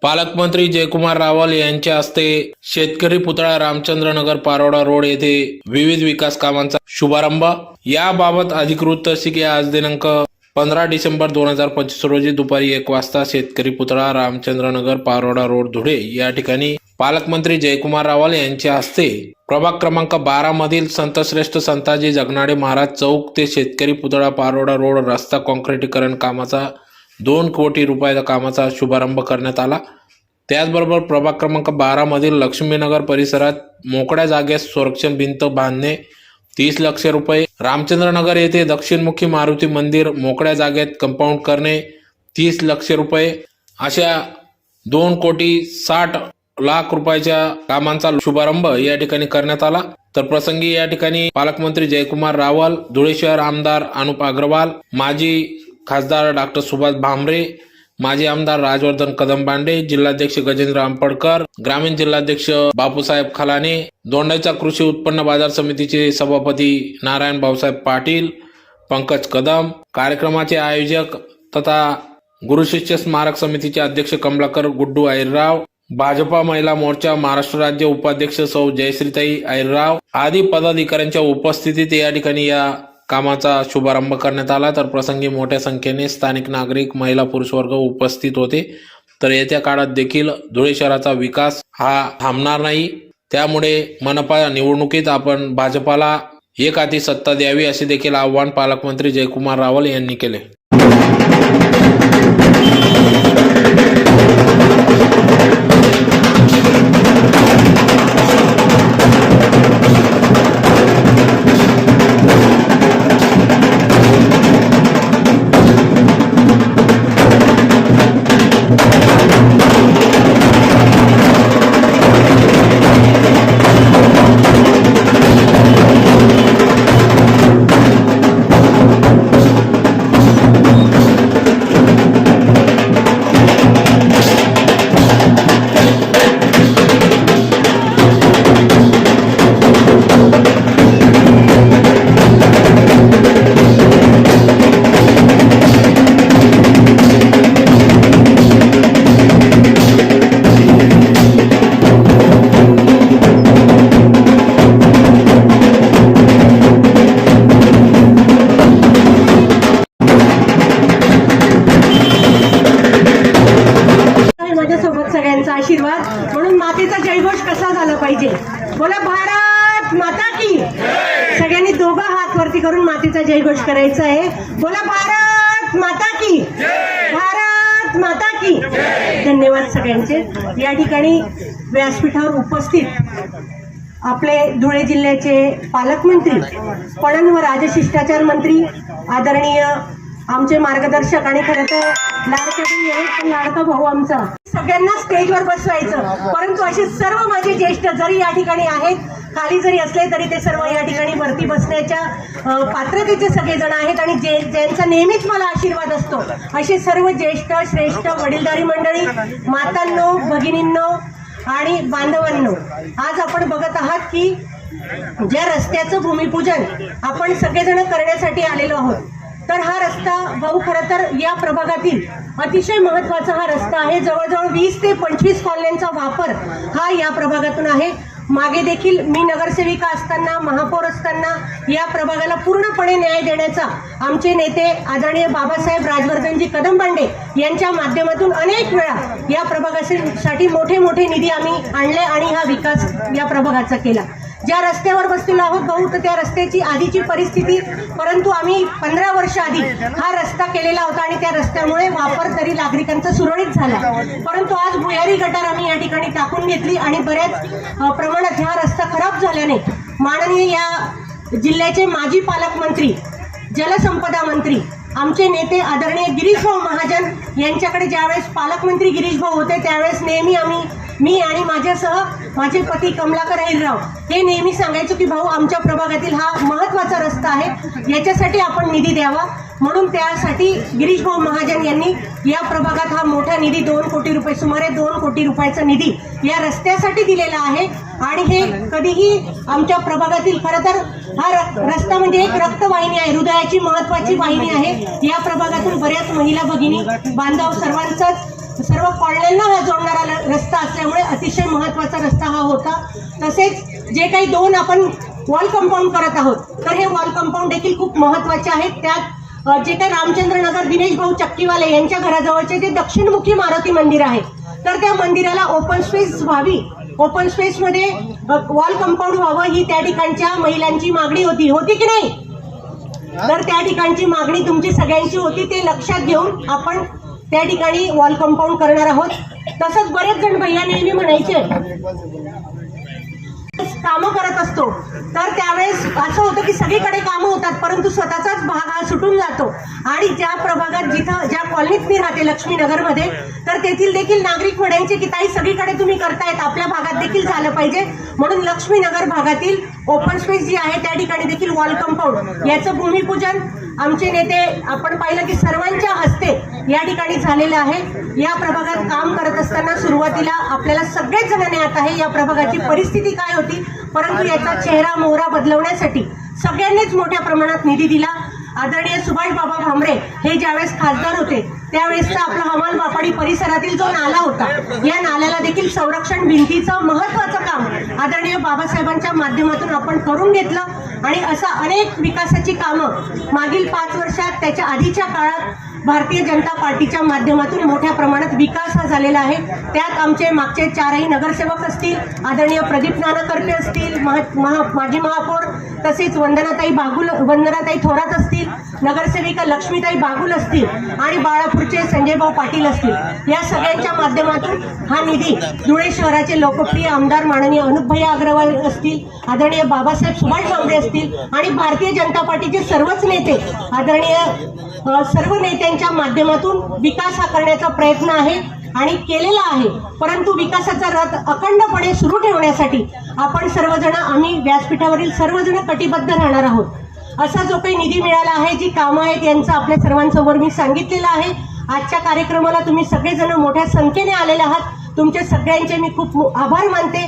पालकमंत्री जयकुमार रावल यांच्या हस्ते शेतकरी पुतळा रामचंद्रनगर पारोडा रोड येथे विविध विकास कामांचा शुभारंभ। याबाबत अधिकृत तहसील आज दिनांक 15 डिसेंबर 2025 रोजी दुपारी 1 वाजता शेतकरी पुतळा रामचंद्रनगर पारोडा रोड धुळे या ठिकाणी पालकमंत्री जयकुमार रावल यांच्या हस्ते प्रभाग क्रमांक 12 मधील संतश्रेष्ठ संताजी जगनाडे महाराज चौक ते शेतकरी पुतळा पारोडा रोड रस्ता काँक्रिटीकरण कामाचा 2 कोटी रुपयाचा कामाचा शुभारंभ करण्यात आला। त्याचबरोबर प्रभाग क्रमांक 12 मधील लक्ष्मीनगर परिसरात मोकळ्या जागेस संरक्षण भिंत बांधणे 30 लाख रुपये, रामचंद्रनगर येथे दक्षिणमुखी मारुती मंदिर मोकळ्या जागेत कंपाऊंड करणे 30 लाख रुपये अशा 2 कोटी 60 लाख रुपयाच्या कामांचा शुभारंभ या ठिकाणी करण्यात आला। तर प्रसंगी या ठिकाणी पालकमंत्री जयकुमार रावल, धुळे शहर आमदार अनुप अग्रवाल, माजी खासदार डॉक्टर सुभाष भामरे, माजी आमदार राजवर्धन कदमबांडे, जिल्हाध्यक्ष गजेंद्र आंबडकर, ग्रामीण जिल्हाध्यक्ष बापूसाहेब खलाने, दोंडाईचा कृषी उत्पन्न बाजार समितीचे सभापती नारायण भाऊसाहेब पाटील, पंकज कदम, कार्यक्रमाचे आयोजक तथा गुरुशिष्य स्मारक समितीचे अध्यक्ष कमलाकर गुड्डू अहिरराव, भाजपा महिला मोर्चा महाराष्ट्र राज्य उपाध्यक्ष सौ जयश्रीताई अहिरराव आदी पदाधिकाऱ्यांच्या उपस्थितीत या ठिकाणी या कामाचा शुभारंभ करण्यात आला। तर प्रसंगी मोठ्या संख्येने स्थानिक नागरिक, महिला, पुरुष वर्ग उपस्थित होते। तर येत्या काळात देखील धुळे शहराचा विकास हा थांबणार नाही, त्यामुळे मनपा निवडणुकीत आपण भाजपाला एक हाती सत्ता द्यावी असे देखील आवाहन पालकमंत्री जयकुमार रावल यांनी केले। सगळ्यांचा आशीर्वाद म्हणून मातेचा जयघोष कसा झाला पाहिजे। बोला भारत माता की। सगळ्यांनी दोघं हात वरती करून मातेचा जयघोष करायचा आहे। बोला भारत माता की, भारत माता की। धन्यवाद सगळ्यांचे। या ठिकाणी व्यासपीठावर उपस्थित आपले धुळे जिल्ह्याचे पालकमंत्री, पणन व राजशिष्टाचार मंत्री, आदरणीय आमचे मार्गदर्शक आणि खरं तर लाडका भाऊ आमचा, सगळ्यांना स्टेजवर बसवायचं। परंतु असे सर्व माझे ज्येष्ठ जरी या ठिकाणी आहेत, खाली जरी असले तरी ते सर्व या ठिकाणी वरती बसण्याच्या पात्रतेचे सगळेजण आहेत आणि ज्यांचा नेहमीच मला आशीर्वाद असतो असे सर्व ज्येष्ठ श्रेष्ठ वडीलधारी मंडळी, मातांनो, भगिनींनो आणि बांधवांनो, आज आपण बघत आहात की ज्या रस्त्याचं भूमिपूजन आपण सगळेजण करण्यासाठी आलेलो आहोत। तर हा रस्ता भाऊ खरं तर या प्रभागातील अतिशय महत्त्वाचा हा रस्ता आहे। जवळजवळ 20 ते 25 कॉलन्यांचा वापर हा या प्रभागातून आहे। मागे देखील मी नगरसेविका असताना, महापौर असताना या प्रभागाला पूर्णपणे न्याय देण्याचा आमचे नेते आदरणीय बाबासाहेब राजवर्धनजी कदमबांडे यांच्या माध्यमातून अनेक वेळा या प्रभागासाठी मोठे मोठे निधी आम्ही आणले आणि हा विकास या प्रभागाचा केला। ज्या रस्त्यावर बसलेलो आहोत भाऊ, तर त्या रस्त्याची आधीची परिस्थिती, परंतु आम्ही 15 वर्ष आधी हा रस्ता केलेला होता आणि त्या रस्त्यामुळे वापर तरी नागरिकांचा सुरळीत झाला। परंतु आज भुयारी गटार आम्ही या ठिकाणी टाकून घेतली आणि बऱ्याच प्रमाणात हा रस्ता खराब झाल्याने माननीय या जिल्ह्याचे माजी पालकमंत्री, जलसंपदा मंत्री, आमचे नेते आदरणीय गिरीश भाऊ महाजन यांच्याकडे ज्यावेळेस पालकमंत्री गिरीश भाऊ होते त्यावेळेस नेहमी मी आणि माझ्यासह माझे पती कमलाकर अहिरराव हे नेहमी सांगायचो की भाऊ, आमच्या प्रभागातील हा महत्त्वाचा रस्ता आहे, याच्यासाठी आपण निधी द्यावा। म्हणून त्यासाठी गिरीश भाऊ महाजन यांनी या प्रभागात हा मोठा निधी 2 कोटी रुपये, सुमारे 2 कोटी रुपयाचा निधी या रस्त्यासाठी दिलेला आहे। आणि हे कधीही आमच्या प्रभागातील खरं तर हा रस्ता म्हणजे एक रक्तवाहिनी आहे, हृदयाची महत्त्वाची वाहिनी आहे। या प्रभागातून बऱ्याच महिला भगिनी बांधव सर्वांचाच सर्व कॉलन्यांना हा जोडणारा रस्ता असल्यामुळे अतिशय महत्त्वाचा रस्ता हा होता. तसेच जे काही 2 आपण वॉल कंपाऊंड करत आहोत, तर हे वॉल कंपाऊंड देखील खूप महत्त्वाचे आहेत. त्यात जे काही रामचंद्रनगर दिनेश भाऊ चक्कीवाले यांच्या घराजवळचे जे दक्षिणमुखी मारुती मंदिर आहे, तर त्या मंदिराला ओपन स्पेस व्हावी, ओपन स्पेसमध्ये वॉल कंपाऊंड व्हावं, ही त्या ठिकाणच्या महिलांची मागणी होती की नाही? तर त्या ठिकाणची मागणी तुमची सगळ्यांची होती. ते लक्षात घेऊन आपण त्या ठिकाणी वॉल कंपाऊंड करणार आहोत. तसंच बरेच जण भैया नेहमी म्हणायचे कामं करत असतो, तर त्यावेळेस असं होतं की सगळीकडे कामं होतात, परंतु स्वतःचाच भाग हा सुटून जातो. आणि ज्या प्रभागात ज्या कॉलनीत मी राहते लक्ष्मीनगरमध्ये, तर तेथील देखील नागरिक म्हणायचे की ताई सगळीकडे तुम्ही करतायत, आपल्या भागात देखील झालं पाहिजे. म्हणून लक्ष्मीनगर भागातील ओपन स्पेस जी आहे त्या ठिकाणी देखील वॉल कंपाऊंड याचं भूमिपूजन आमचे नेते आपण पाहिलं की सर्वांच्या हस्ते या ठिकाणी झालेलं आहे. या प्रभागात काम करत असताना सुरुवातीला आपल्याला सगळेच जण ज्ञात आहे या प्रभागाची परिस्थिती काय होती, परंतु याचा चेहरा मोहरा बदलवण्यासाठी सगळ्यांनीच मोठ्या प्रमाणात निधी दिला. आदरणीय सुभाष बाबा भामरे हे ज्यावेळेस खासदार होते त्यावेळेसचा आपला हमाल बापाडी परिसरातील जो नाला होता, या नाल्याला देखील संरक्षण भिंतीचं महत्त्वाचं काम आदरणीय बाबासाहेबांच्या माध्यमातून आपण करून घेतलं. आणि असं अनेक विकासाची कामं मागील 5 वर्षात त्याच्या आधीच्या काळात भारतीय जनता पार्टीच्या माध्यमातून मोठ्या प्रमाणात विकास हा झालेला आहे. त्यात आमचे मागचे 4ही नगरसेवक असतील, आदरणीय प्रदीप नाना करपे असतील, माजी महापौर तसेच वंदनाताई थोरात असतील, नगरसेविका लक्ष्मीताई बागुल असतील आणि बाळापूरचे संजयभाऊ पाटील असतील. या सगळ्यांच्या माध्यमातून हा निधी धुळे शहराचे लोकप्रिय आमदार माननीय अनुपभैया अग्रवाल असतील, आदरणीय बाबासाहेब सुभाष भामरे असतील आणि भारतीय जनता पार्टीचे सर्वच नेते आदरणीय सर्व नेत्यांच्या माध्यमातून विकास हा करण्याचा प्रयत्न आहे आणि केलेला आहे. परंतु विकासाचा रथ अखंडपणे सुरू ठेवण्यासाठी आपण सर्वजण, आम्ही व्यासपीठावरील सर्वजण कटिबद्ध राहणार आहोत. असा जो काही निधी मिळाला आहे, जी कामं आहेत, यांचं आपल्या सर्वांसमोर मी सांगितलेलं आहे. आजच्या कार्यक्रमाला तुम्ही सगळेजण मोठ्या संख्येने आलेले आहात. तुमचे सगळ्यांचे मी खूप आभार मानते.